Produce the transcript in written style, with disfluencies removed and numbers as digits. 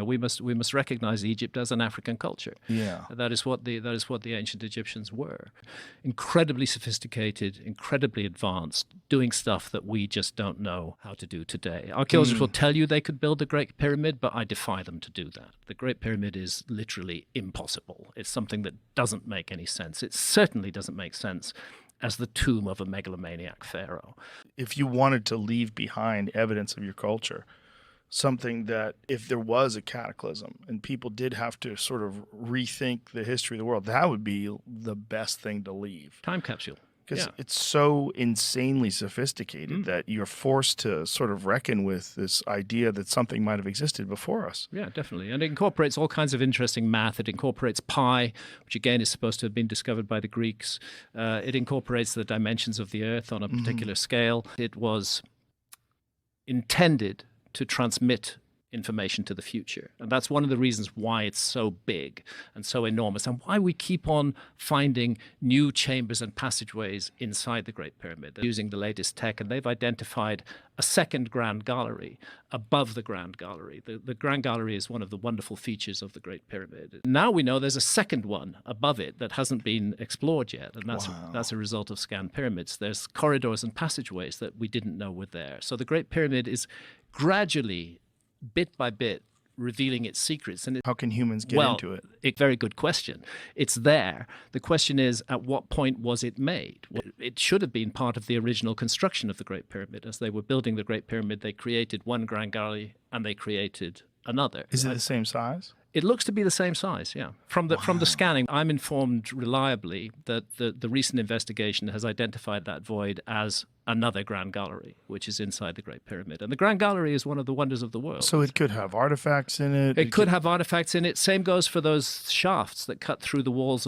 we must recognize Egypt as an African culture. Yeah. That is what the ancient Egyptians were. Incredibly sophisticated, incredibly advanced, doing stuff that we just don't know how to do today. Archaeologists will tell you they could build the Great Pyramid, but I defy them to do that. The Great Pyramid is literally impossible. It's something that doesn't make any sense. It certainly doesn't make sense as the tomb of a megalomaniac pharaoh. If you wanted to leave behind evidence of your culture, something that if there was a cataclysm and people did have to sort of rethink the history of the world, that would be the best thing to leave. Time capsule. Because it's so insanely sophisticated that you're forced to sort of reckon with this idea that something might have existed before us. Yeah, definitely. And it incorporates all kinds of interesting math. It incorporates pi, which again is supposed to have been discovered by the Greeks. It incorporates the dimensions of the Earth on a particular scale. It was intended to transmit information to the future. And that's one of the reasons why it's so big and so enormous, and why we keep on finding new chambers and passageways inside the Great Pyramid. They're using the latest tech, and they've identified a second Grand Gallery above the Grand Gallery. The Grand Gallery is one of the wonderful features of the Great Pyramid. Now we know there's a second one above it that hasn't been explored yet, and that's a result of scanned pyramids. There's corridors and passageways that we didn't know were there. So the Great Pyramid is gradually, bit by bit, revealing its secrets. And how can humans get into it? Very good question. It's there. The question is, at what point was it made? It should have been part of the original construction of the Great Pyramid. As they were building the Great Pyramid, they created one Grand Gallery and they created another. Is it the same size? It looks to be the same size, yeah. From the scanning, I'm informed reliably that the recent investigation has identified that void as another Grand Gallery, which is inside the Great Pyramid. And the Grand Gallery is one of the wonders of the world. So it could have artifacts in it? It could have artifacts in it. Same goes for those shafts that cut through the walls